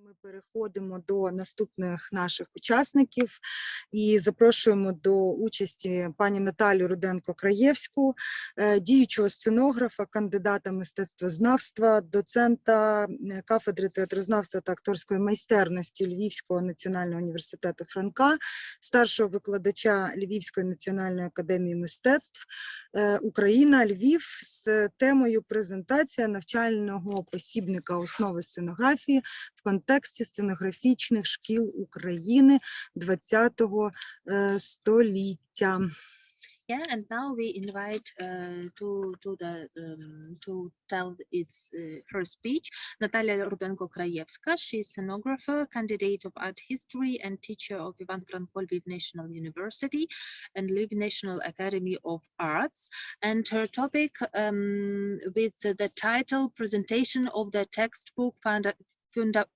Ми переходимо до наступних наших учасників і запрошуємо до участі пані Наталю Руденко-Краєвську, діючого сценографа, кандидата мистецтвознавства, доцента кафедри театрознавства та акторської майстерності Львівського національного університету І.Франка, старшого викладача Львівської національної академії мистецтв Україна, Львів з темою «Презентація навчального посібника «Основи сценографії» в контексті сценографічних шкіл України ХХ століття». Yeah, and now we invite to tell her speech Наталя Руденко-Краєвська. She is scenographer, candidate of art history, and teacher of І.Франка Lviv National University and Lviv National Academy of Arts. And her topic with the title "Presentation of the Textbook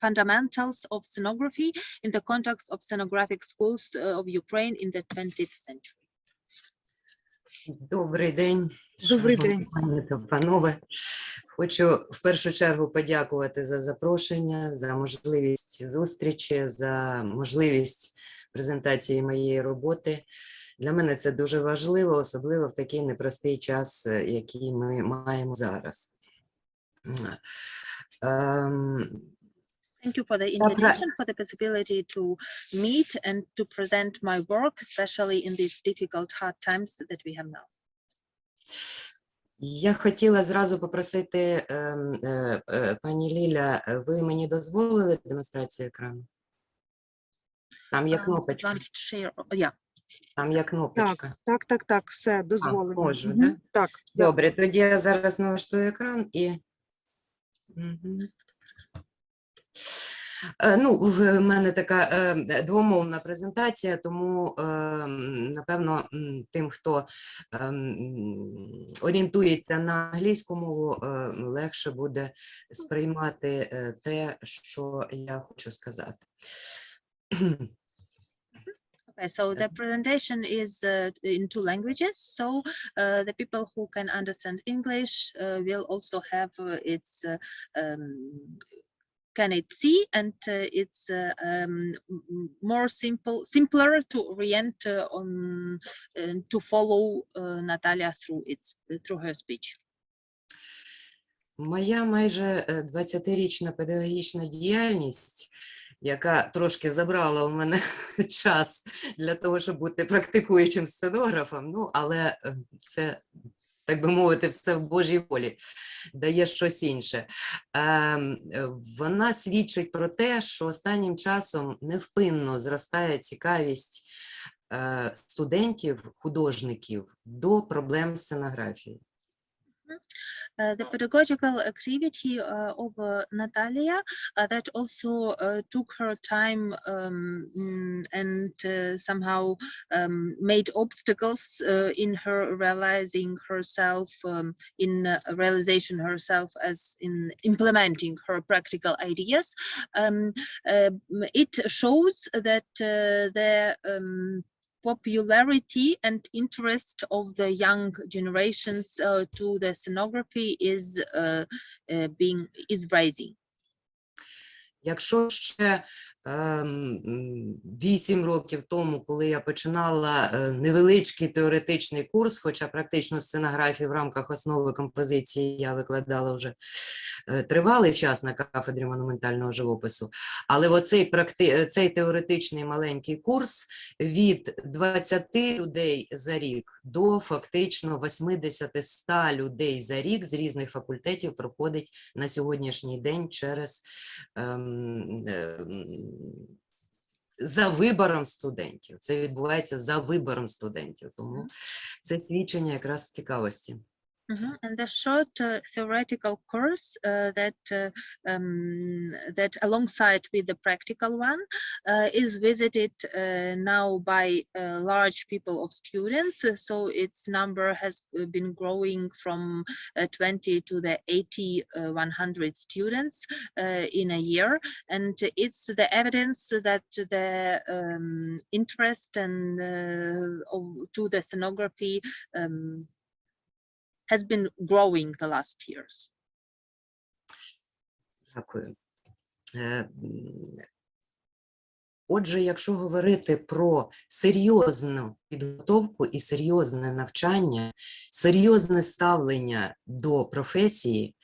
Fundamentals of Scenography in the Context of Scenographic Schools of Ukraine in the 20th Century". Добрий день, Добрий день. пані та панове. Хочу в першу чергу подякувати за запрошення, за можливість зустрічі, за можливість презентації моєї роботи. Для мене це дуже важливо, особливо в такий непростий час, який ми маємо зараз. Thank you for the invitation, for the possibility to meet and to present my work, especially in these difficult, hard times that we have now. Я хотіла зразу попросити, пані Ліля, ви мені дозволили демонстрацію екрану? Там є кнопочка. Yeah. Там є кнопочка. Так, все, дозволено. Можу, да? Так, добре, тоді я зараз налаштую екран і... Ну, в мене така двомовна презентація, тому, напевно, тим, хто орієнтується на англійську мову, легше буде сприймати те, що я хочу сказати. Okay, so the presentation is in two languages, so the people who can understand English will also have its can it see, and it's more simpler to orient on to follow Natalia through her speech. Моя майже 20-річна педагогічна діяльність, яка трошки забрала у мене час для того, щоб бути практикуючим сценографом, ну, але це, так би мовити, все в Божій волі, дає щось інше. Вона свідчить про те, що останнім часом невпинно зростає цікавість студентів, художників до проблем сценографії. The pedagogical activity of Natalia that also took her time and somehow made obstacles in her realizing herself, in realization herself as in implementing her practical ideas. It shows that the popularity and interest of the young generations to the scenography is rising. Якщо ще 8 років тому, коли я починала невеличкий теоретичний курс, хоча практично сценографію в рамках основи композиції я викладала вже тривалий час на кафедрі монументального живопису, але цей теоретичний маленький курс від 20 людей за рік до фактично 80-100 людей за рік з різних факультетів проходить на сьогоднішній день через за вибором студентів. Це відбувається за вибором студентів, тому це свідчення якраз цікавості. And the short theoretical course that alongside with the practical one is visited now by large people of students, so its number has been growing from 20 to the 80, 100 students in a year, and it's the evidence that the interest and to the scenography has been growing the last years. Дякую. Отже, якщо говорити про серйозну підготовку і серйозне навчання, серйозне ставлення до професії,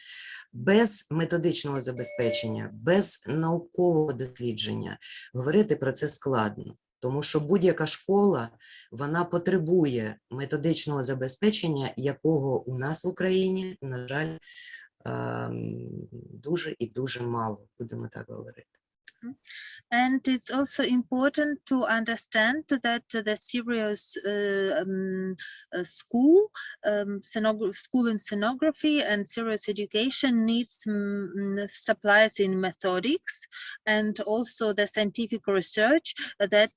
без методичного забезпечення, без наукового дослідження говорити про це складно. Тому що будь-яка школа, вона потребує методичного забезпечення, якого у нас в Україні, на жаль, дуже і дуже мало, будемо так говорити. And it's also important to understand that the serious school in scenography and serious education needs supplies in methodics and also the scientific research that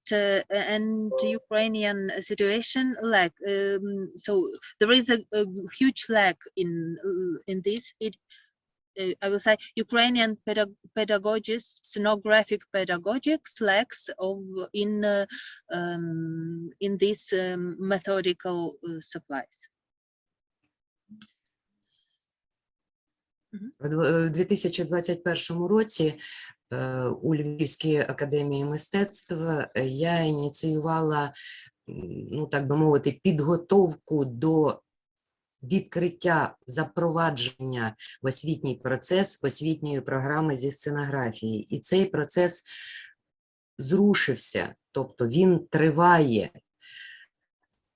and Ukrainian situation lack. So there is a huge lack in this. I will say Ukrainian pedagogists, scenographic pedagogics lacks in these methodical supplies. У 2021 році у Львівській академії мистецтв я ініціювала, ну так би мовити, підготовку до відкриття, запровадження в освітній процес освітньої програми зі сценографії. І цей процес зрушився, тобто він триває,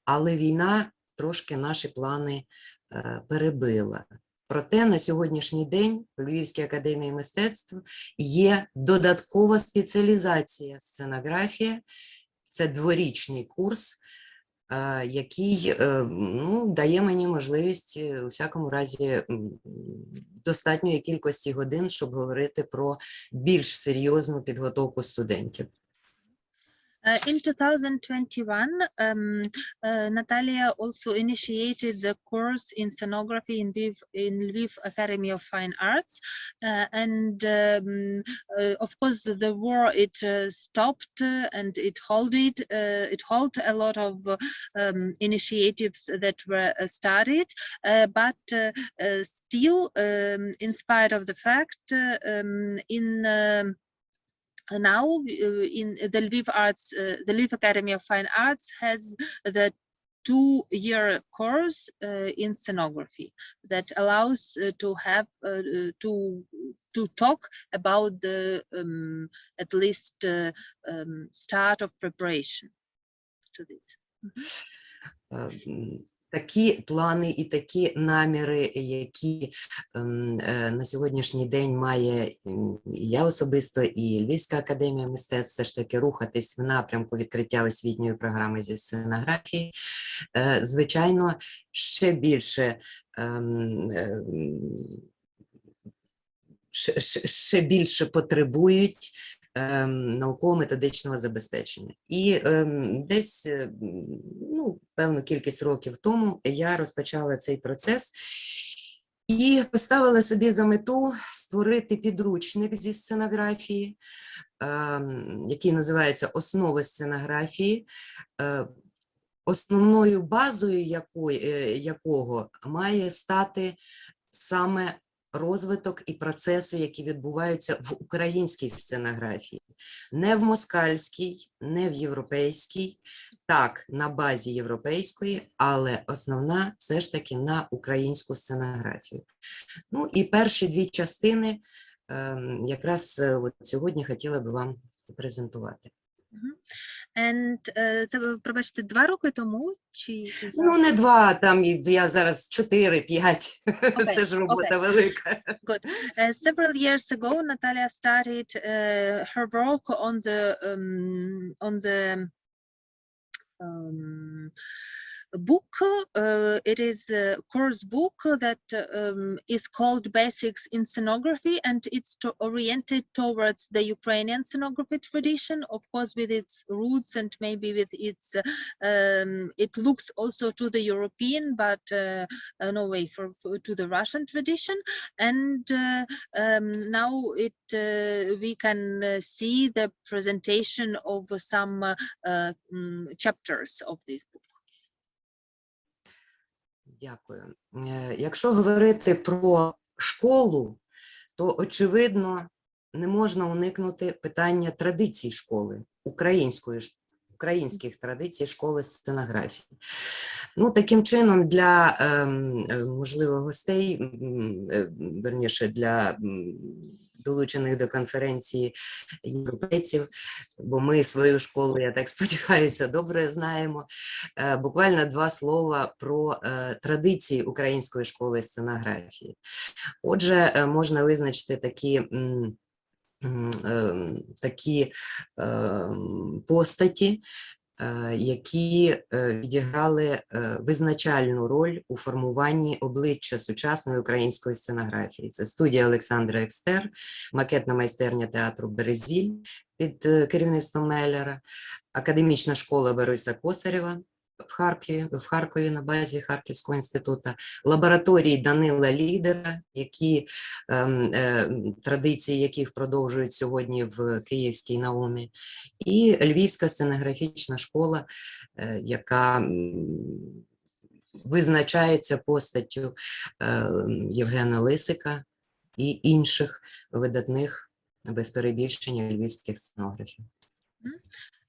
але війна трошки наші плани перебила. Проте на сьогоднішній день в Львівській академії мистецтв є додаткова спеціалізація сценографія, це дворічний курс, який дає мені можливість у всякому разі достатньої кількості годин, щоб говорити про більш серйозну підготовку студентів. In 2021, Natalia also initiated the course in scenography in Lviv Academy of Fine Arts, and of course the war stopped and it halted a lot of initiatives that were started, but still, in spite of the fact, now in the Lviv Academy of Fine Arts has the 2-year course in scenography that allows to have to talk about the at least start of preparation to this. Такі плани і такі наміри, які на сьогоднішній день має і я особисто, і Львівська академія мистецтв, все ж таки рухатись в напрямку відкриття освітньої програми зі сценографії, звичайно, ще більше потребують науково-методичного забезпечення. І десь, певну кількість років тому я розпочала цей процес і поставила собі за мету створити підручник зі сценографії, який називається «Основи сценографії», основною базою якого має стати саме розвиток і процеси, які відбуваються в українській сценографії. Не в москальській, не в європейській, так, на базі європейської, але основна все ж таки на українську сценографію. Ну і перші 2 частини якраз от сьогодні хотіла би вам презентувати. And це, пробачте, 2 роки тому? Чи... Ну, не 2, там я зараз 4-5, це ж робота велика. Good. Several years ago, Natalia started her work on the book. It is a course book that is called Basics in Scenography, and it's oriented towards the Ukrainian scenography tradition, of course with its roots and maybe with its it looks also to the European, but no way to the Russian tradition. And now we can see the presentation of some chapters of this book. Дякую. Якщо говорити про школу, то очевидно, не можна уникнути питання традицій школи, українських традицій школи сценографії. Ну, таким чином, для, можливо, гостей, верніше, для долучених до конференції європейців, бо ми свою школу, я так сподіваюся, добре знаємо. Буквально 2 слова про традиції української школи сценографії. Отже, можна визначити такі постаті, які відіграли визначальну роль у формуванні обличчя сучасної української сценографії. Це студія Олександра Екстер, макетна майстерня театру «Березіль» під керівництвом Меллера, академічна школа Бориса Косарєва в Харкові на базі Харківського інституту, лабораторії Данила Лідера, традиції яких продовжують сьогодні в Київській наумі, і Львівська сценографічна школа, яка визначається постаттю Євгена Лисика і інших видатних, без перебільшення, львівських сценографів.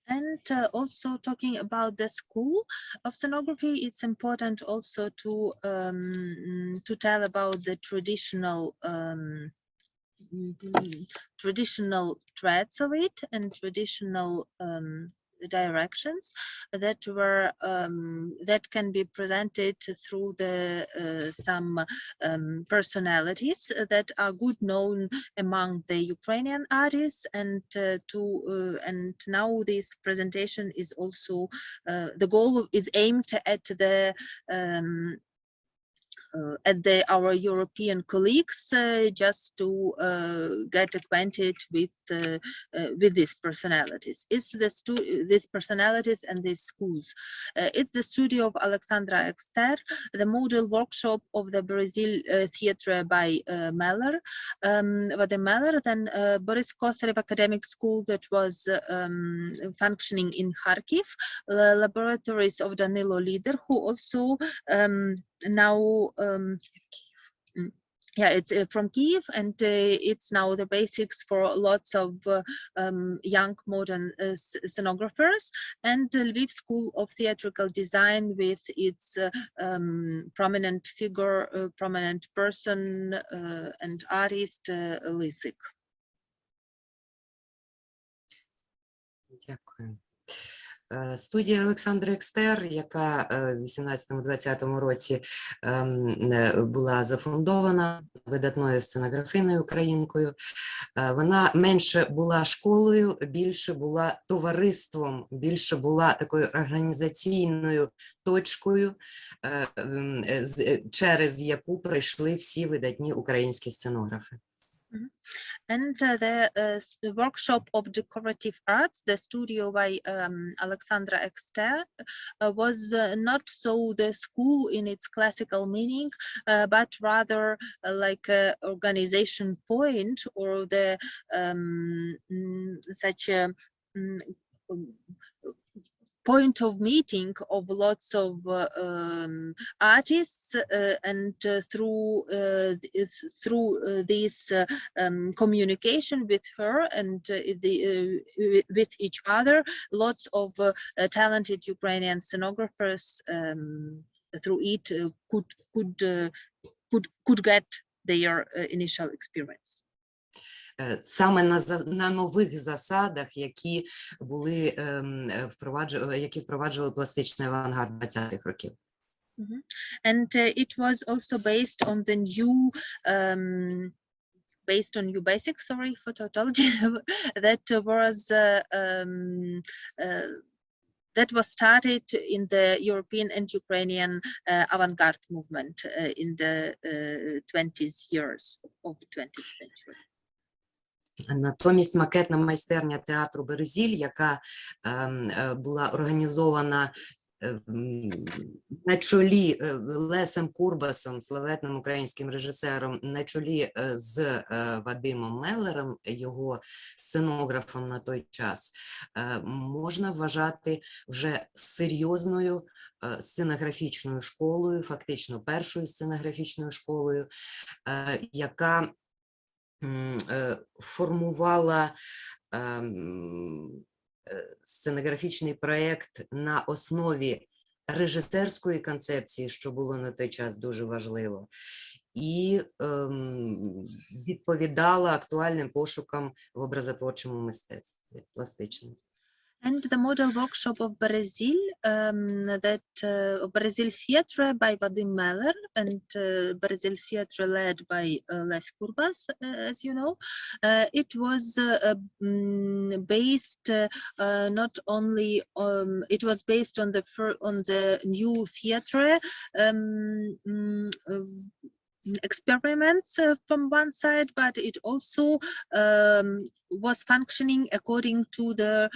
And also talking about the school of scenography, it's important also to tell about the traditional threads of it and traditional directions that were that can be presented through some personalities that are good known among the Ukrainian artists, and now this presentation is also the goal is aimed at our European colleagues, just to get acquainted with these personalities. It's these personalities and these schools. It's the studio of Alexandra Ekster, the model workshop of the Brazil theatre by Meller, then Boris Kosarev Academic School that was functioning in Kharkiv, laboratories of Danilo Lider, who also now it's from Kiev, and it's now the basics for lots of young modern scenographers, and the Lviv School of Theatrical Design with its prominent figure, prominent person and artist Lisik. Дякую. Студія Олександра Екстер, яка в 18-20 році була зафундована видатною сценографиною українкою, вона менше була школою, більше була товариством, більше була такою організаційною точкою, через яку пройшли всі видатні українські сценографи. And the workshop of decorative arts, the studio by Alexandra Ekster, was not so the school in its classical meaning, but rather like an organization point, or the such a point of meeting of lots of artists, and through this communication with her and with each other, lots of talented Ukrainian scenographers through it could get their initial experience. Саме на нових засадах, які впроваджували пластичний авангард 20-х років. And it was also based on the new basics, sorry for tautology, that was started in the European and Ukrainian avant-garde movement in the 20th years of the 20th century. Натомість макетна майстерня театру «Березіль», яка була організована на чолі Лесем Курбасом, славетним українським режисером, на чолі з Вадимом Меллером, його сценографом на той час, можна вважати вже серйозною сценографічною школою, фактично першою сценографічною школою, яка формувала сценографічний проєкт на основі режисерської концепції, що було на той час дуже важливо, і відповідала актуальним пошукам в образотворчому мистецтві, пластичному. And the model workshop of Brazil, Brazil Theatre by Vadim Meller and Brazil Theatre led by Les Kurbas, as you know. It was based not only it was based on the new theatre experiments from one side, but it also was functioning according to the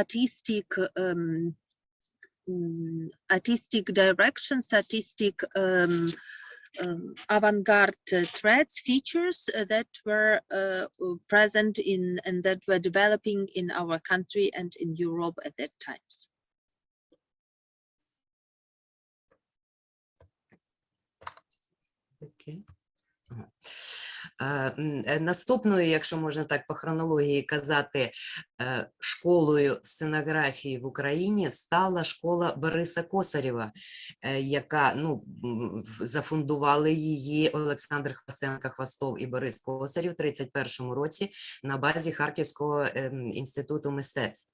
artistic directions, artistic avant-garde threads, features that were present in and that were developing in our country and in Europe at that times. Okay. Наступною, якщо можна так по хронології казати, школою сценографії в Україні стала школа Бориса Косарєва, яка, зафундували її Олександр Хвостенко-Хвостов і Борис Косарєв в 1931 році на базі Харківського інституту мистецтв.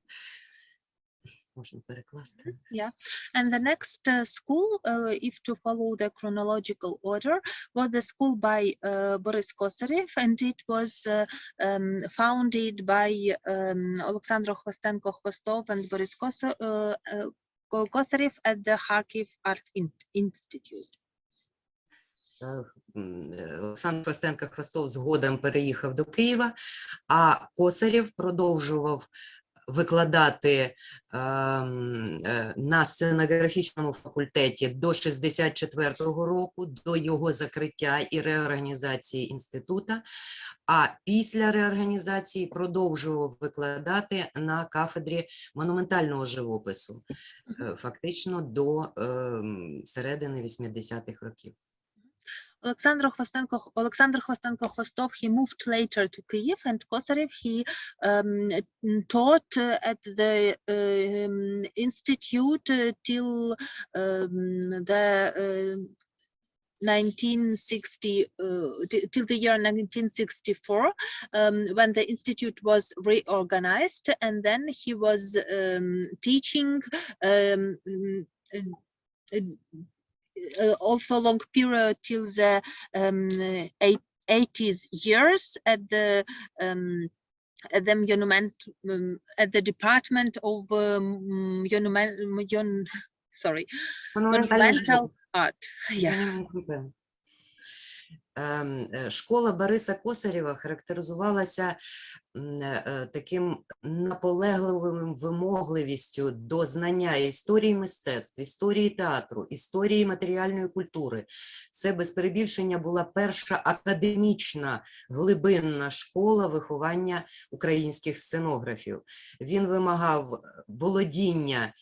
Можна перекласти. Yeah, and the next school, if to follow the chronological order, was the school by Boris Kosarev, and it was founded by Alexander Khvostenko-Khvostov and Boris Kosarev at the Kharkiv Art Institute. Олександр Хвостенко-Хвостов згодом переїхав до Києва, а Косарєв продовжував викладати на сценографічному факультеті до 1964 року, до його закриття і реорганізації інституту, а після реорганізації продовжував викладати на кафедрі монументального живопису, фактично до середини 80-х років. Alexander Khvostenko-Khvostov, he moved later to Kyiv, and Kosarev, he taught at the institute till the 1960 till the year 1964, when the institute was reorganized, and then he was teaching also long period till the 80s years at the department of monumental art. Yeah. Школа Бориса Косарєва характеризувалася таким наполегливим вимогливістю до знання історії мистецтв, історії театру, історії матеріальної культури. Це без перебільшення була перша академічна глибинна школа виховання українських сценографів. Він вимагав володіння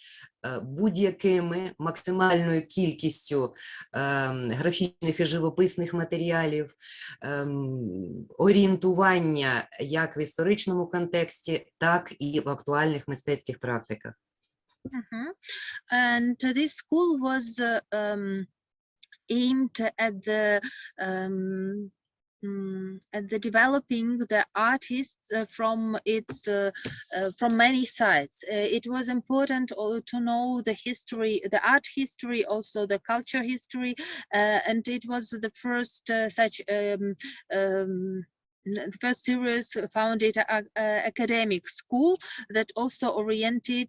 будь-якими максимальною кількістю графічних і живописних матеріалів, орієнтування як в історичному контексті, так і в актуальних мистецьких практиках. And this school was aimed at the developing the artists from many sides. It was important to know the history, the art history, also the culture history, and it was the first the first serious founded academic school that also oriented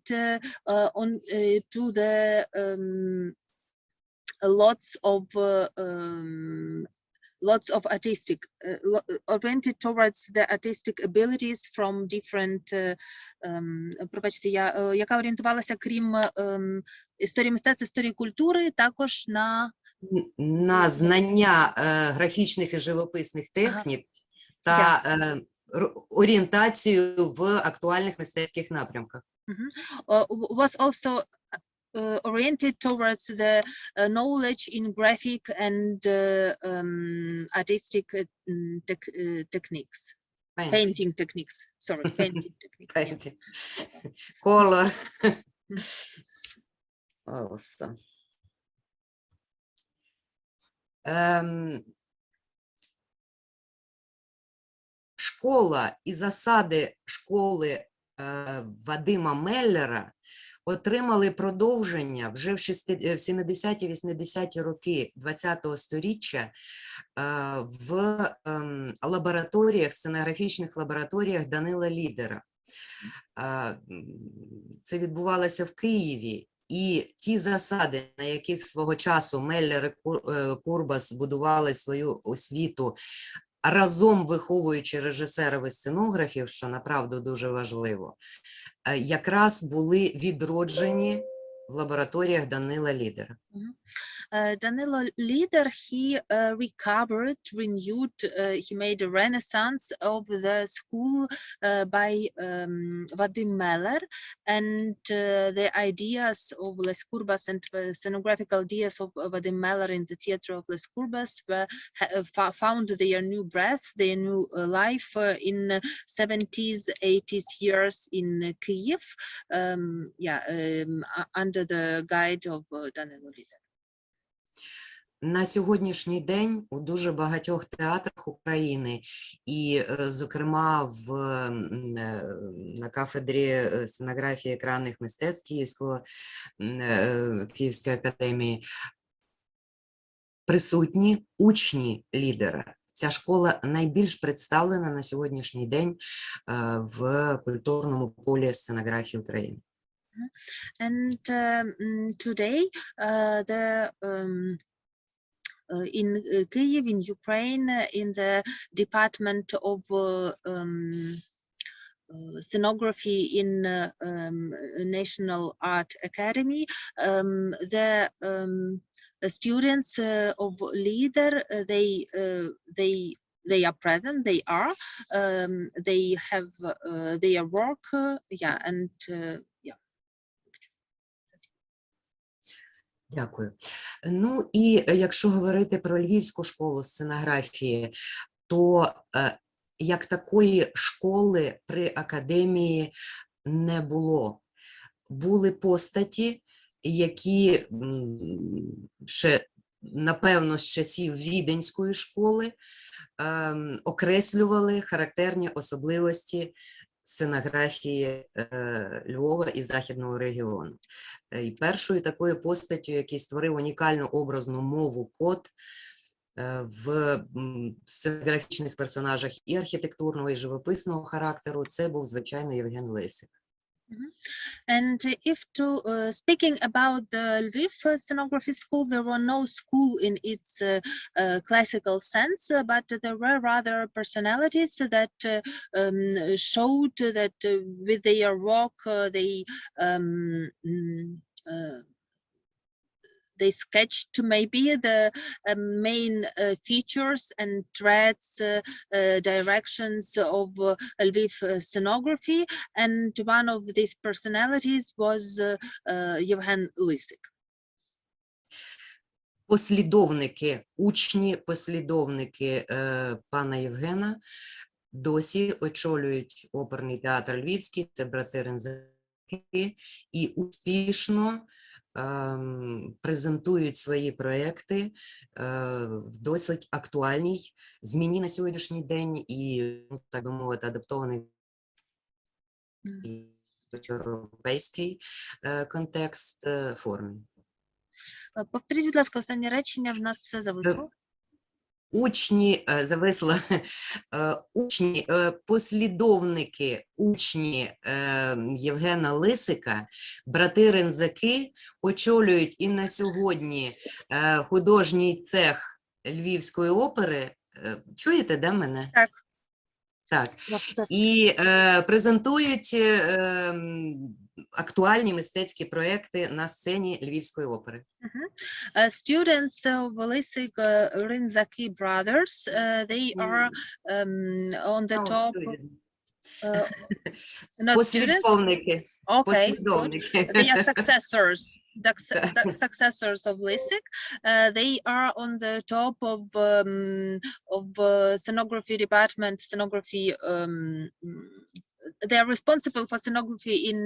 to the lots of artistic, oriented towards the artistic abilities from different, яка орієнтувалася, крім історії мистецтва, історії культури, також на знання графічних і живописних технік та орієнтацію в актуальних мистецьких напрямках. Was also oriented towards the knowledge in graphic and artistic techniques. Painting techniques, sorry, painting techniques. Yeah. Painting. Color. Also. Школа і засади школи Вадима Меллера отримали продовження вже в 70-80-ті роки ХХ століття в лабораторіях, сценографічних лабораторіях Данила Лідера. Це відбувалося в Києві. І ті засади, на яких свого часу Меллер і Курбас будували свою освіту, разом виховуючи режисерів і сценографів, що направду дуже важливо, якраз були відроджені в лабораторіях Данила Лідера. Danilo Lider, he recovered, renewed, he made a renaissance of the school by Vadim Meller, and the ideas of Les Kurbas and scenographic ideas of Vadim Meller in the theater of Les Kurbas found their new breath, their new life in 70s, 80s years in Kyiv, under the guide of Danilo Lider. На сьогоднішній день у дуже багатьох театрах України і, зокрема, на кафедрі сценографії екранних мистецтв Київської академії присутні учні Лідера. Ця школа найбільш представлена на сьогоднішній день в культурному полі сценографії України. And today, in Kyiv, in Ukraine, in the Department of Scenography in National Art Academy, the students of Lider, they are present, they have their work, and Дякую. Ну і якщо говорити про Львівську школу сценографії, то як такої школи при академії не було. Були постаті, які ще, напевно, з часів Віденської школи окреслювали характерні особливості сценографії Львова і Західного регіону. І першою такою постаттю, який створив унікальну образну мову код в сценографічних персонажах і архітектурного, і живописного характеру, це був, звичайно, Євген Лисик. And if speaking about the Lviv Scenography School, there were no school in its classical sense, but there were rather personalities that showed that with their work they sketched maybe the main features and threads, directions of Lviv scenography, and one of these personalities was Yevhen Lysik. Послідовники, учні, послідовники пана Євгена досі очолюють оперний театр Львівський, це брати Рензаки, і успішно презентують свої проекти в досить актуальній, зміні на сьогоднішній день і, так би мовити, адаптований європейський контекст формі. Повторіть, будь ласка, останнє речення, в нас все зависло. Учні, зависло, учні, послідовники, учні Євгена Лисика, брати Рензаки, очолюють і на сьогодні художній цех Львівської опери. Чуєте, да, мене? Так. Так. І презентують актуальні мистецькі проекти на сцені Львівської опери. Students of Lysik Renzaki brothers, they are on the top. Not students? Послідовники. Okay, good. Послідовники. They are successors, successors of LISIC. They are on the top of scenography department, scenography. They are responsible for scenography in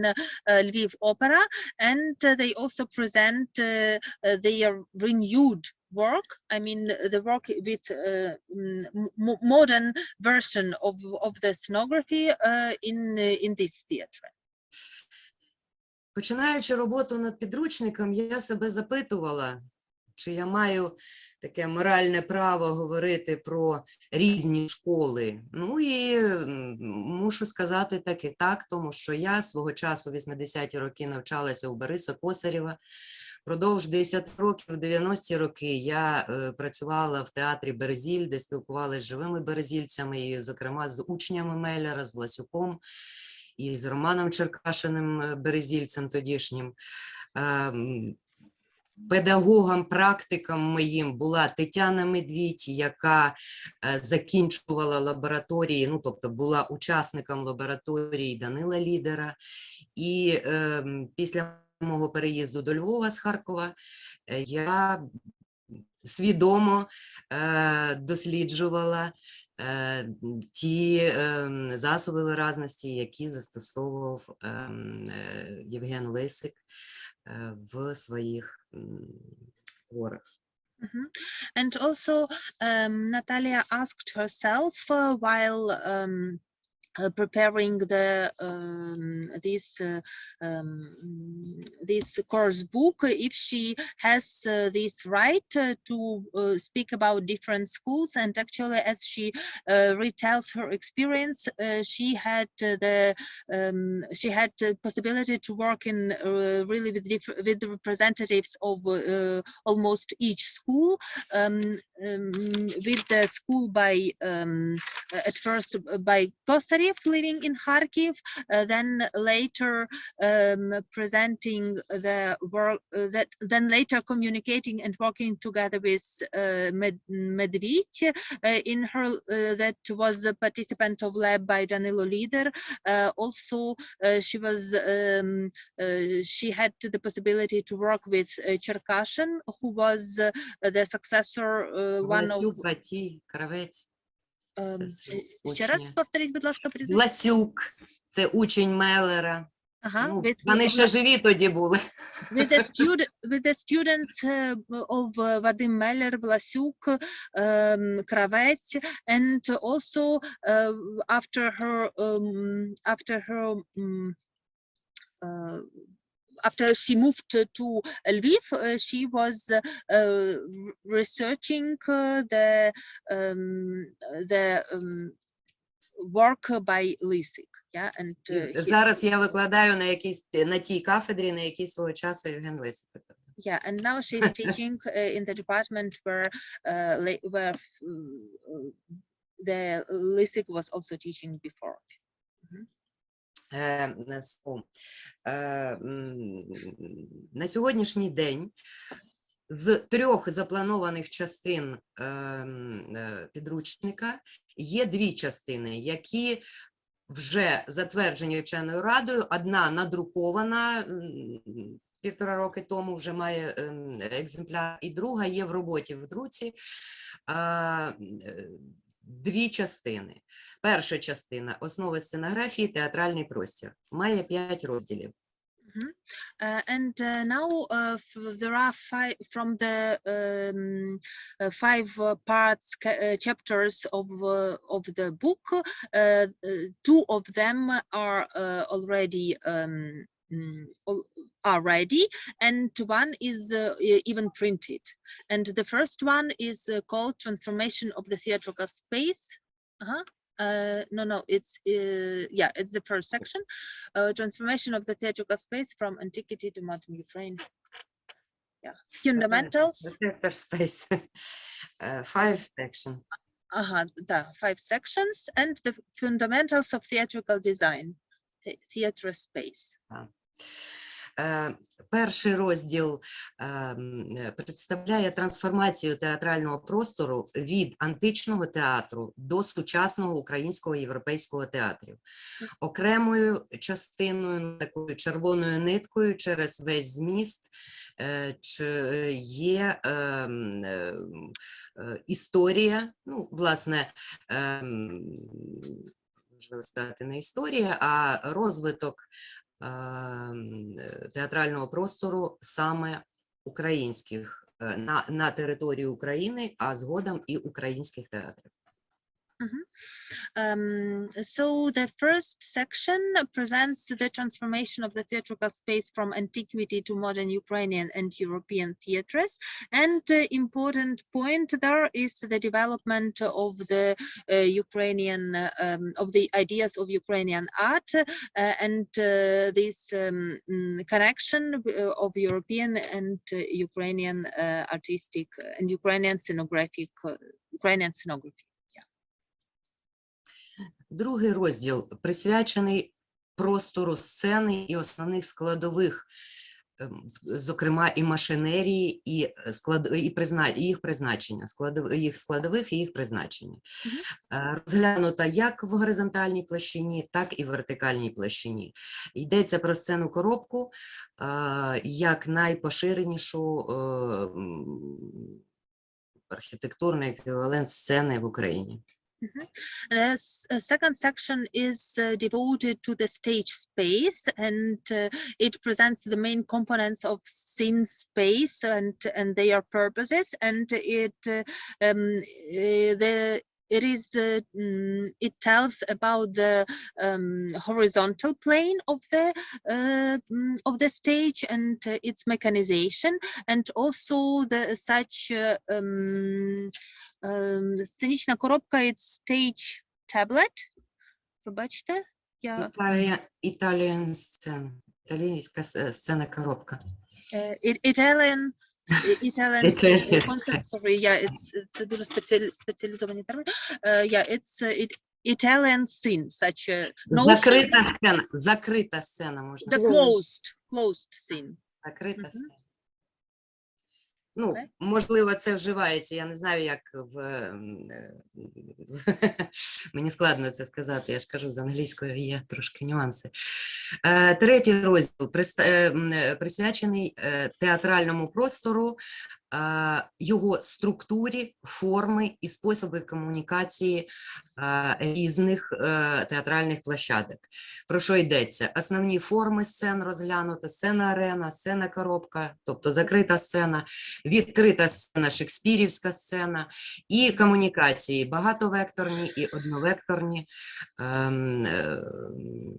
Lviv Opera, and they also present their renewed work. I mean, the work with modern version of the scenography in this theatre. Починаючи роботу над підручником, я себе запитувала, чи я маю таке моральне право говорити про різні школи. Ну і мушу сказати так і так, тому що я свого часу, 80-ті роки, навчалася у Бориса Косарєва. Продовж 10 років, 90-ті роки я працювала в театрі «Березіль», де спілкувалася з живими березільцями, і, зокрема, з учнями Меляра, з Власюком, і з Романом Черкашиним, березільцем тодішнім. Педагогом, практиком моїм була Тетяна Медвідь, яка закінчувала лабораторії, ну, тобто була учасником лабораторії Данила Лідера. І після мого переїзду до Львова з Харкова я свідомо досліджувала ті засоби виразності, які застосовував Євген Лисик в своїх творах. And also, Natalia asked herself while preparing this course book, if she has this right to speak about different schools. And actually, as she retells her experience, she had the possibility to work in really with the representatives of almost each school, with the school by at first by Kosaryev, living in Kharkiv, then later presenting the work, then later communicating and working together with Medved in her, that was a participant of lab by Danilo Lider. Also, she had the possibility to work with Cherkashin, who was the successor, one of... Ще раз повторіть, будь ласка, прізвище. Власюк, це учень Мелера. Ага, Ну, вони ще живі тоді були. With the students of Vadim Meller, Vlasyuk, Kravets, and also after she moved to Lviv, she was researching the work by Lysik. Yeah, and зараз я викладаю на тій кафедрі, на якій свого часу Євген Лисик. Yeah, and now she's teaching in the department where the Lysik was also teaching before. На сьогоднішній день з 3 запланованих частин підручника є 2 частини, які вже затверджені вченою радою. Одна надрукована 1,5 роки тому, вже має екземпляр, і друга є в роботі в друці. 2 частини. Перша частина – основи сценографії, театральний простір. Має 5 розділів. And now there are 5 from the 5 parts, chapters of the book. 2 of them are already ready, and 1 is even printed. And the first one is called Transformation of the Theatrical Space. It's it's the first section, Transformation of the Theatrical Space from Antiquity to Modern Ukraine. Yeah, fundamentals. The theater space. 5 sections. 5 sections, and the fundamentals of theatrical design, theater space. Перший розділ представляє трансформацію театрального простору від античного театру до сучасного українського і європейського театрів. Окремою частиною, такою червоною ниткою через весь зміст є історія, ну, власне, можливо сказати, не історія, а розвиток театрального простору саме українських, на території України, а згодом і українських театрів. So the first section presents the transformation of the theatrical space from antiquity to modern Ukrainian and European theatres, and important point there is the development of the Ukrainian of the ideas of Ukrainian art and this connection of European and Ukrainian artistic and Ukrainian scenography. Другий розділ присвячений простору сцени і основних складових, зокрема і машинерії, і їх призначення, їх складових і їх призначення. Розглянута як в горизонтальній площині, так і в вертикальній площині. Йдеться про сцену-коробку як найпоширенішу архітектурний еквівалент сцени в Україні. The second section is devoted to the stage space, and it presents the main components of scene space and their purposes, and it tells about the horizontal plane of the stage and its mechanization, and also сценічна коробка, it's stage tablet. Пробачте, Італійська сцена, італійська сцена-коробка. Italian concept, sorry, це дуже спеціалізовані терміни. It's Italian scene, such a закрита сцена, можна. The closed scene. Закрита сцена. Ну, можливо, це вживається, я не знаю, як мені складно це сказати, я ж кажу, з англійською є трошки нюанси. Третій розділ присвячений театральному простору, його структурі, форми і способи комунікації різних театральних площадок. Про що йдеться? Основні форми сцен розглянуто: сцена-арена, сцена-коробка, тобто закрита сцена, відкрита сцена, шекспірівська сцена, і комунікації, багатовекторні і одновекторні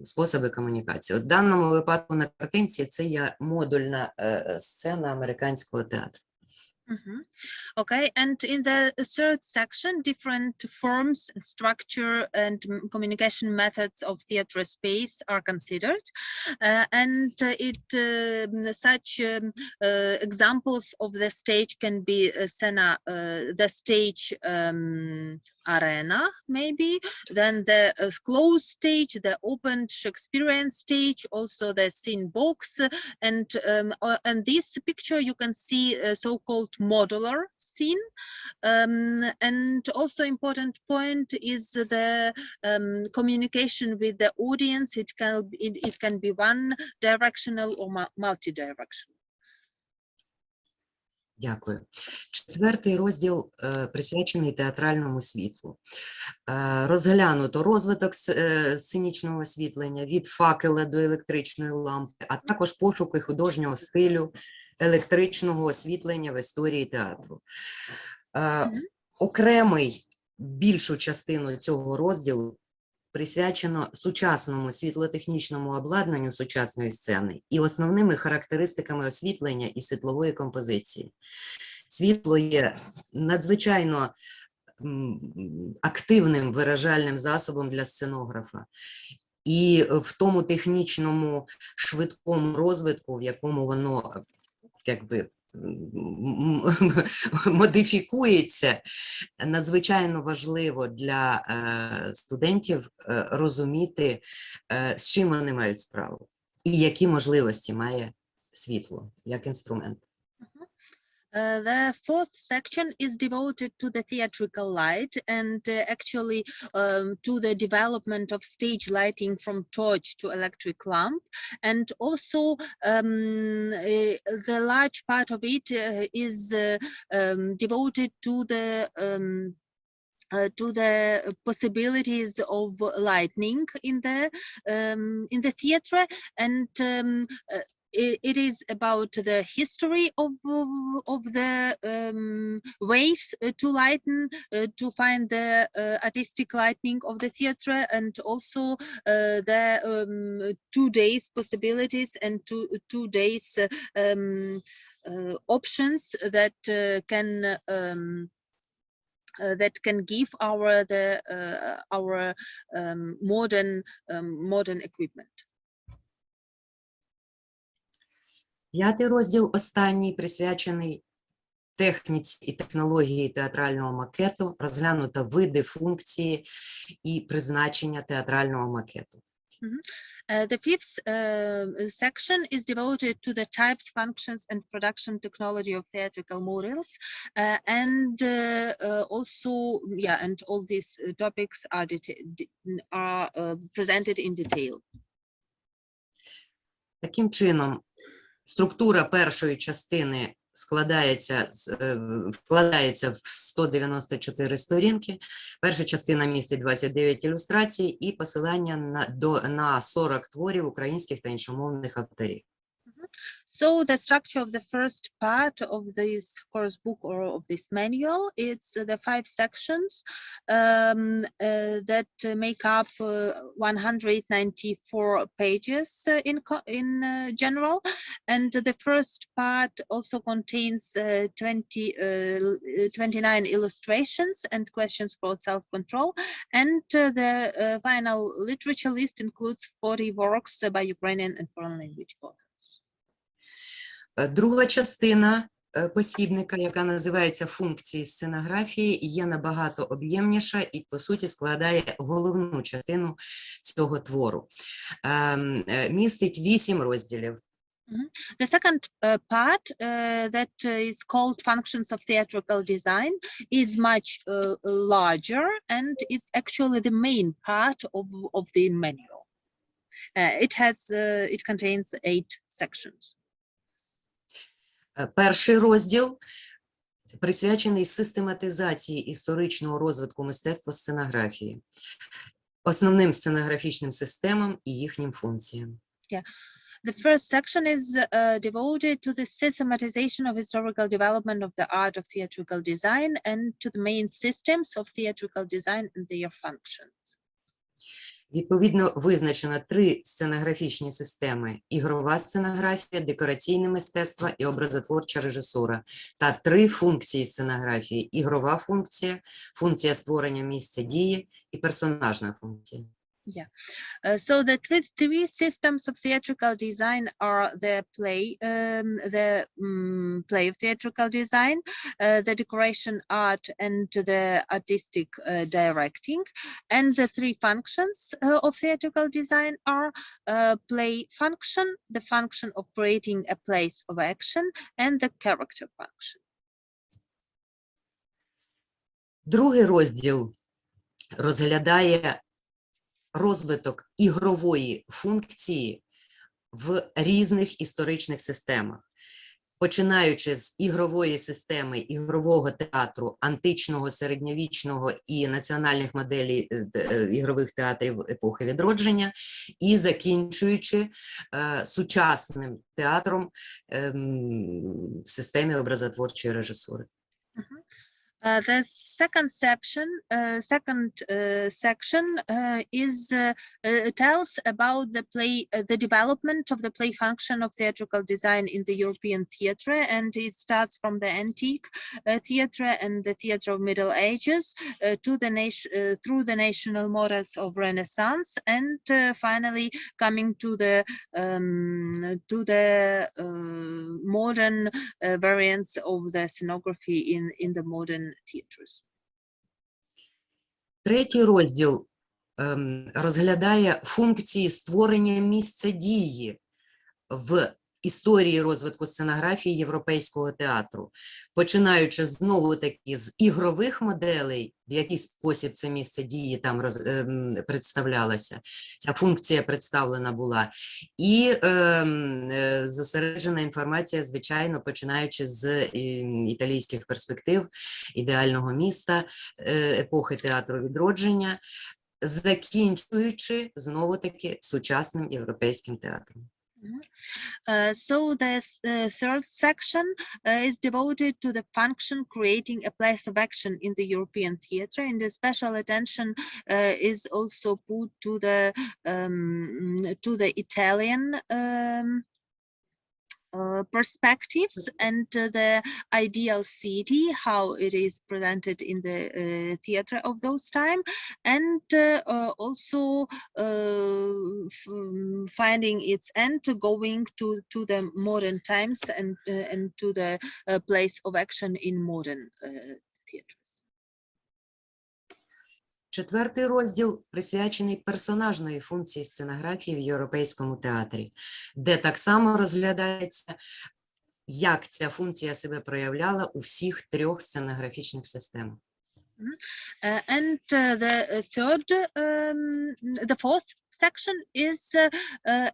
способи комунікації. От в даному випадку на картинці це є модульна сцена американського театру. Okay, and in the third section, different forms, structure, and communication methods of theatre space are considered, and such examples of the stage can be the stage arena, maybe, then the closed stage, the open Shakespearean stage, also the scene box, and this picture you can see so-called modular scene, and also important point is the communication with the audience. It can be one directional or multi-directional. Дякую. Четвертий розділ присвячений театральному світлу. Розглянуто розвиток сценічного освітлення від факела до електричної лампи, а також пошуки художнього стилю електричного освітлення в історії театру. Окремий більшу частину цього розділу присвячено сучасному світлотехнічному обладнанню сучасної сцени і основними характеристиками освітлення і світлової композиції. Світло є надзвичайно активним виражальним засобом для сценографа. І в тому технічному швидкому розвитку, в якому воно якби модифікується, надзвичайно важливо для студентів розуміти, з чим вони мають справу і які можливості має світло, як інструмент. The fourth section is devoted to the theatrical light and actually to the development of stage lighting from torch to electric lamp, and also the large part of it is devoted to the possibilities of lighting in the theater, and it is about the history of the ways to lighten, to find the artistic lighting of the theater, and also the 2 days possibilities and two days options that can give our modern equipment. 5-й розділ, останній, присвячений техніці і технології театрального макету, розглянуто види, функції і призначення театрального макету. The fifth section is devoted to the types, functions, and production technology of theatrical models, and also, and all these topics are presented in detail. Таким чином, структура першої частини вкладається в 194 сторінки. Перша частина містить 29 ілюстрацій і посилання на 40 творів українських та іншомовних авторів. So the structure of the first part of this course book or of this manual, it's the 5 sections that make up 194 pages in general, and the first part also contains 29 illustrations and questions for self-control, and the final literature list includes 40 works by Ukrainian and foreign language authors. Друга частина посібника, яка називається «Функції сценографії», є набагато об'ємніша і, по суті, складає головну частину цього твору. Містить 8 розділів. The second part that is called Functions of Theatrical Design is much larger, and it's actually the main part of the manual. It contains 8 sections. Перший розділ присвячений систематизації історичного розвитку мистецтва сценографії, основним сценографічним системам і їхнім функціям. The first section is devoted to the systematization of historical development of the art of theatrical design and to the main systems of theatrical design and their functions. Відповідно, визначено 3 сценографічні системи: ігрова сценографія, декораційне мистецтво і образотворча режисура, та 3 функції сценографії: ігрова функція, функція створення місця дії і персонажна функція. So the three systems of theatrical design are the play of theatrical design, the decoration art, and the artistic directing. And the 3 functions of theatrical design are play function, the function of creating a place of action, and the character function. Другий розділ розглядає розвиток ігрової функції в різних історичних системах, починаючи з ігрової системи ігрового театру, античного, середньовічного і національних моделей ігрових театрів епохи відродження, і закінчуючи сучасним театром в системі образотворчої режисури. The second section tells about the development of the play function of theatrical design in the European theatre, and it starts from the antique theatre and the theatre of Middle Ages through the national models of Renaissance, and finally coming to the modern variants of the scenography in the modern theatres. Третій розділ розглядає функції створення місця дії в історії розвитку сценографії європейського театру, починаючи знову-таки з ігрових моделей, в який спосіб це місце дії там представлялося, ця функція представлена була, і зосереджена інформація, звичайно, починаючи з італійських перспектив, ідеального міста, епохи театру відродження, закінчуючи знову-таки сучасним європейським театром. So the third section is devoted to the function creating a place of action in the European theatre, and the special attention is also put to the Italian perspectives and the ideal city, how it is presented in the theater of those time, and also finding its end, going to the modern times and to the place of action in modern theaters. Четвертий розділ присвячений персонажної функції сценографії в європейському театрі, де так само розглядається, як ця функція себе проявляла у всіх трьох сценографічних системах. And the fourth section is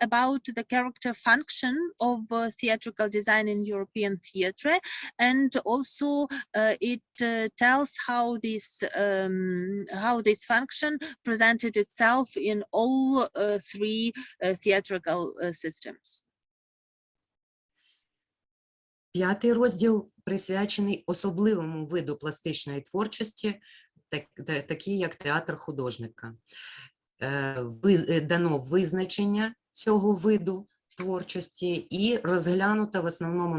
about the character function of theatrical design in European theatre, and also it tells how this function presented itself in all three theatrical systems. П'ятий розділ присвячений особливому виду пластичної творчості, такий як театр художника. Дано визначення цього виду творчості і розглянуто в основному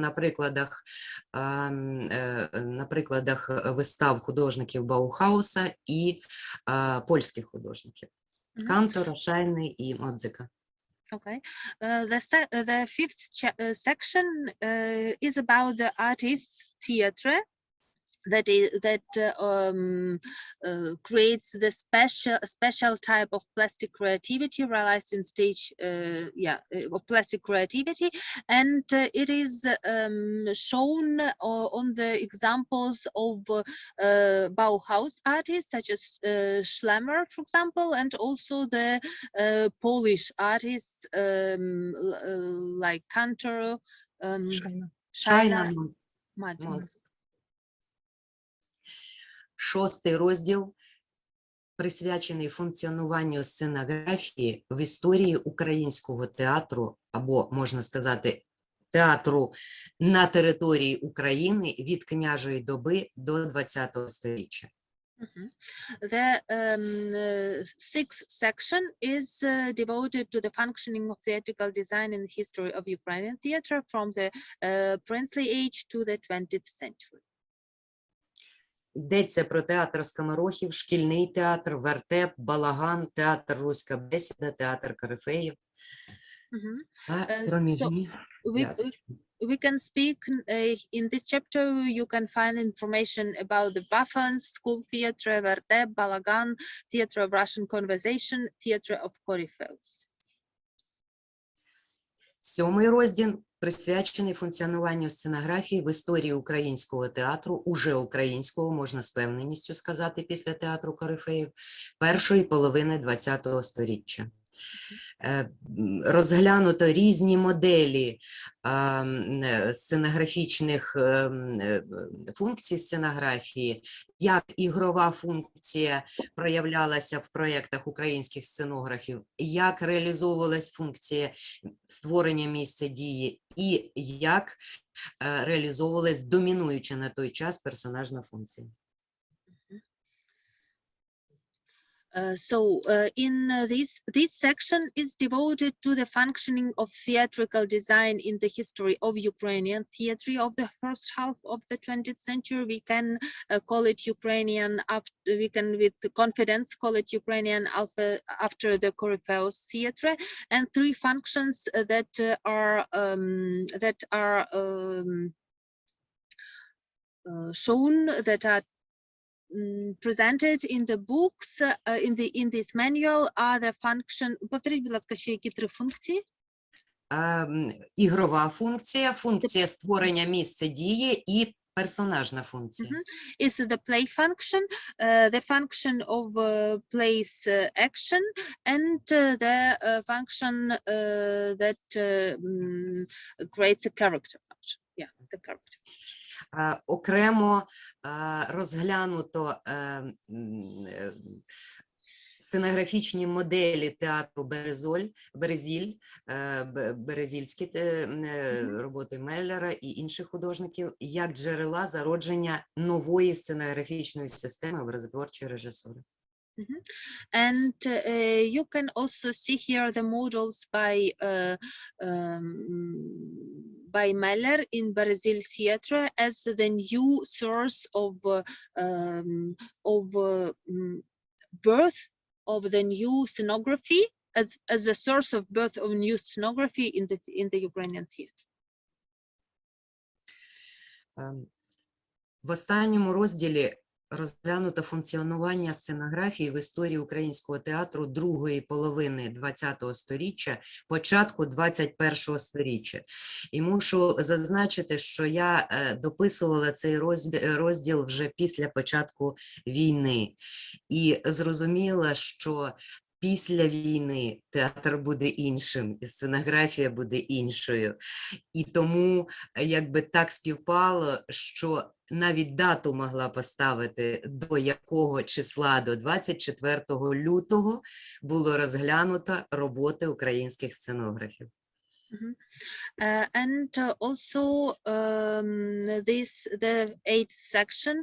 на прикладах вистав художників Баухауса і польських художників – Кантора, Шайни і Модзика. Okay, the fifth section is about the artist's theatre that creates the special type of plastic creativity realized in stage, of plastic creativity, and it is shown on the examples of Bauhaus artists such as Schlemmer, for example, and also the Polish artists like Kantor, Шайна, Шостий розділ присвячений функціонуванню сценографії в історії українського театру, або, можна сказати, театру на території України від княжої доби до ХХ століття. The sixth section is devoted to the functioning of theatrical design in the history of Ukrainian theatre from the princely age to the 20th century. Йдеться про театр скоморохів, шкільний театр, вертеп, балаган, театр руська бесіда, театр корифеїв. We can speak in this chapter. You can find information about the Buffons, school theatre, Vertep, Balagan, theatre of Russian conversation, theatre of Corifeus. Сьомий розділ присвячений функціонуванню сценографії в історії українського театру, уже українського, можна з певненістю сказати, після театру корифеїв, першої половини ХХ століття. Розглянуто різні моделі сценографічних функцій сценографії, як ігрова функція проявлялася в проєктах українських сценографів, як реалізовувалась функція створення місця дії і як реалізовувалась домінуюча на той час персонажна функція. This section is devoted to the functioning of theatrical design in the history of Ukrainian theatre of the first half of the 20th century. We can call it Ukrainian. We can, with confidence, call it Ukrainian after the Corifeus theatre, and three functions that are shown, that are presented in the books, in this manual, are the function. Повторіть, будь ласка, ще які три функції? ігрова функція, функція створення місця дії і персонажна функція. Is the play function, the function of place action, and the function that creates a character function. Yeah, the character. Окремо розглянуто сценографічні моделі театру Березільські роботи Меллера і інших художників, як джерела зародження нової сценографічної системи образотворчої режисури. And you can also see here the models by Meller in Berezil Theatre as the new source of birth of the new scenography, as a source of birth of new scenography in the Ukrainian theatre. В останньому розділі розглянуто функціонування сценографії в історії українського театру другої половини ХХ століття, початку ХХІ століття. І мушу зазначити, що я дописувала цей розділ вже після початку війни. І зрозуміла, що після війни театр буде іншим, і сценографія буде іншою. І тому якби так співпало, що навіть дату могла поставити, до якого числа, до 24 лютого було розглянуто роботи українських сценографів. And also the 8th section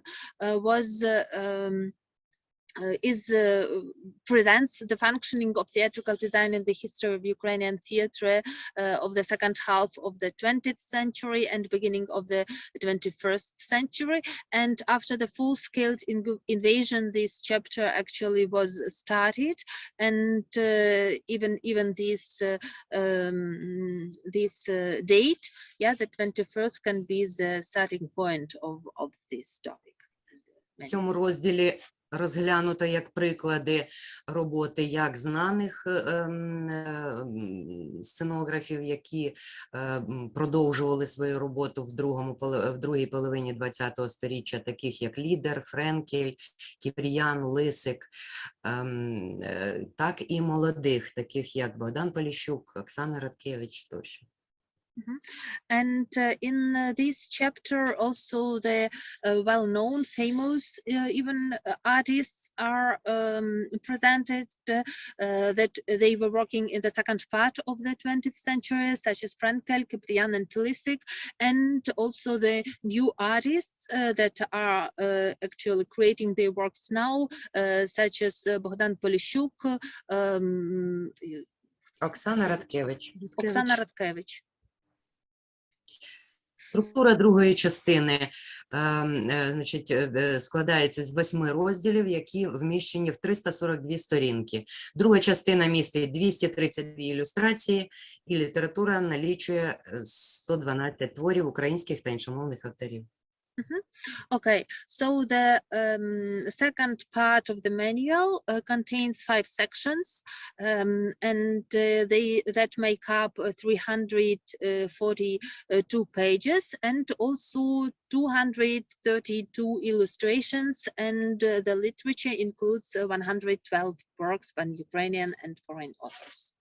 presents the functioning of theatrical design in the history of Ukrainian theatre of the second half of the 20th century and beginning of the 21st century. And after the full-scale invasion, this chapter actually was started, and even this date, yeah, the 21st can be the starting point of this topic. В цьому розділі розглянуто як приклади роботи як знаних сценографів, які продовжували свою роботу в другій половині ХХ століття, таких як Лідер, Френкель, Кіпріян, Лисик, так і молодих, таких як Богдан Поліщук, Оксана Радкевич тощо. And in this chapter also the well-known famous even artists are presented that they were working in the second part of the 20th century, such as Frenkel, Kiprian and Lisik, and also the new artists that are actually creating their works now, such as Bogdan Polishuk, Оксана Радкевич. Оксана Радкевич. Структура другої частини складається з 8 розділів, які вміщені в 342 сторінки. Друга частина містить 232 ілюстрації, і література налічує 112 творів українських та іншомовних авторів. Okay, so the second part of the manual contains 5 sections, and that make up 342 pages, and also 232 illustrations, and the literature includes 112 works by Ukrainian and foreign authors.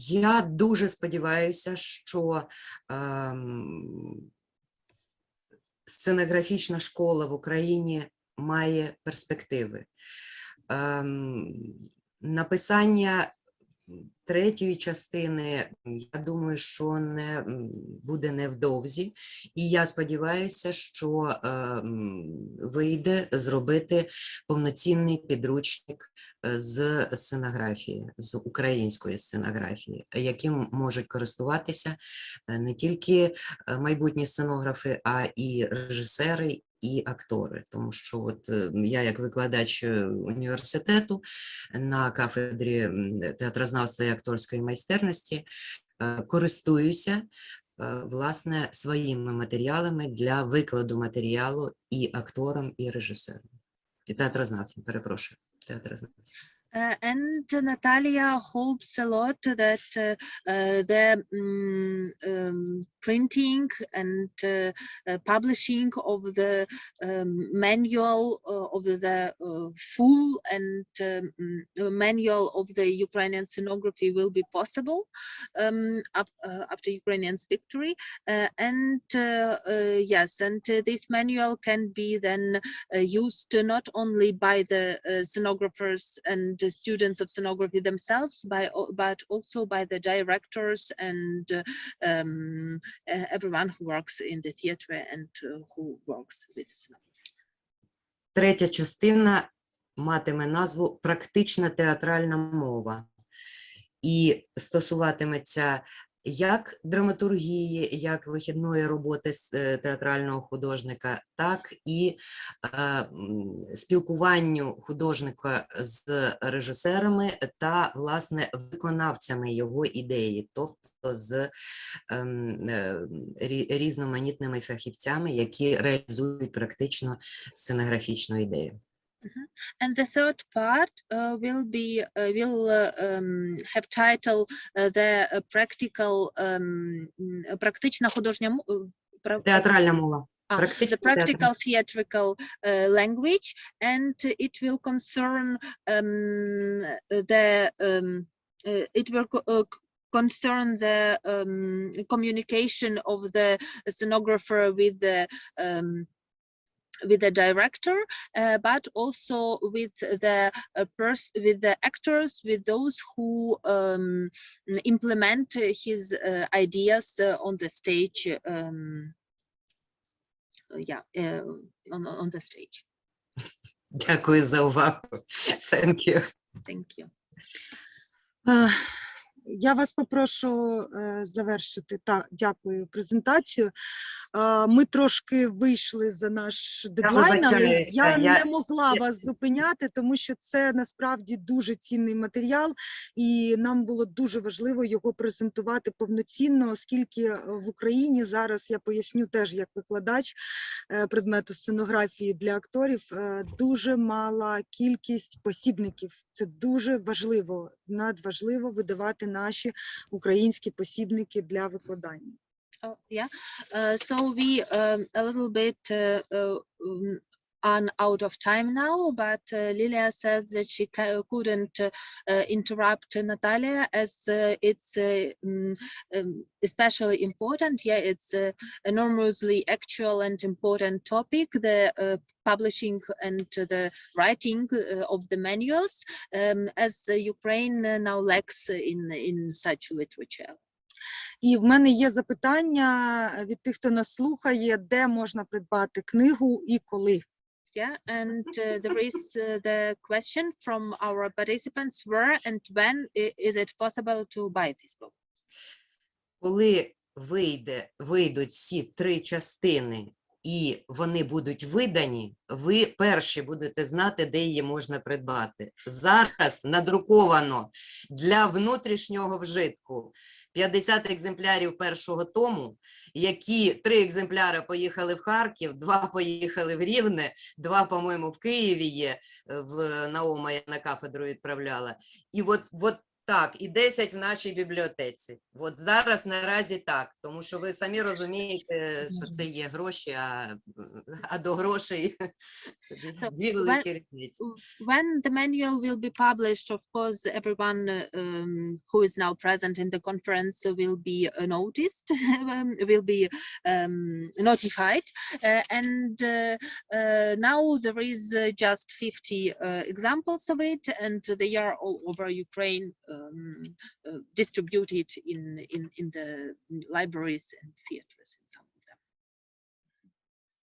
Я дуже сподіваюся, що сценографічна школа в Україні має перспективи. Написання третьої частини, я думаю, що не буде невдовзі, і я сподіваюся, що вийде зробити повноцінний підручник з сценографії, з української сценографії, яким можуть користуватися не тільки майбутні сценографи, а і режисери, і актори, тому що от я як викладач університету на кафедрі театрознавства і акторської майстерності користуюся власне своїми матеріалами для викладу матеріалу і акторам, і режисерам, і театрознавцям, перепрошую, театрознавцям. And Natalia hopes a lot that the printing and publishing of the manual of the full and manual of the Ukrainian scenography will be possible after Ukrainian's victory. Yes, and this manual can be then used not only by the scenographers and the students of scenography themselves, but also by the directors and everyone who works in the theater and who works with scenography. Третя частина матиме назву «Практична театральна мова» і стосуватиметься як драматургії, як вихідної роботи театрального художника, так і спілкуванню художника з режисерами та, власне, виконавцями його ідеї, тобто з різноманітними фахівцями, які реалізують практично сценографічну ідею. And the third part will have title the practical практична художня Театральна мова. the practical theatrical language, and it will concern the communication of the scenographer with the director, but also with the actors, with those who implement his ideas on the stage. On the stage. Дякую за увагу. Thank you. Thank you. Я вас попрошу завершити. Так, дякую презентацію. Ми трошки вийшли за наш дедлайн, але я не могла вас зупиняти, тому що це насправді дуже цінний матеріал, і нам було дуже важливо його презентувати повноцінно, оскільки в Україні зараз, я поясню теж як викладач предмету сценографії для акторів, дуже мала кількість посібників. Це дуже важливо, надважливо видавати наші українські посібники для викладання. Oh, yeah. So we a little bit out of time now, but Lilia says that she couldn't interrupt Natalia as it's especially important. Yeah, it's enormously actual and important topic, the publishing and the writing of the manuals, as Ukraine now lacks in such literature. І в мене є запитання від тих, хто нас слухає, де можна придбати книгу і коли? Yeah, and there is the question from our participants, where and when is it possible to buy this book? Коли вийдуть всі 3 частини і вони будуть видані, ви перші будете знати, де її можна придбати. Зараз надруковано для внутрішнього вжитку 50 екземплярів першого тому, які 3 екземпляри поїхали в Харків, 2 поїхали в Рівне, 2, по-моєму, в Києві є, на я на кафедру відправляла. І от так, і 10 в нашій бібліотеці. От зараз наразі так, тому що ви самі розумієте, що це є гроші, а до грошей це 2 великі різниці. When the manual will be published, of course, everyone who is now present in the conference will be noticed, will be notified, and now there is just 50 examples of it, and they are all over Ukraine, distributed in the libraries and theaters and so on.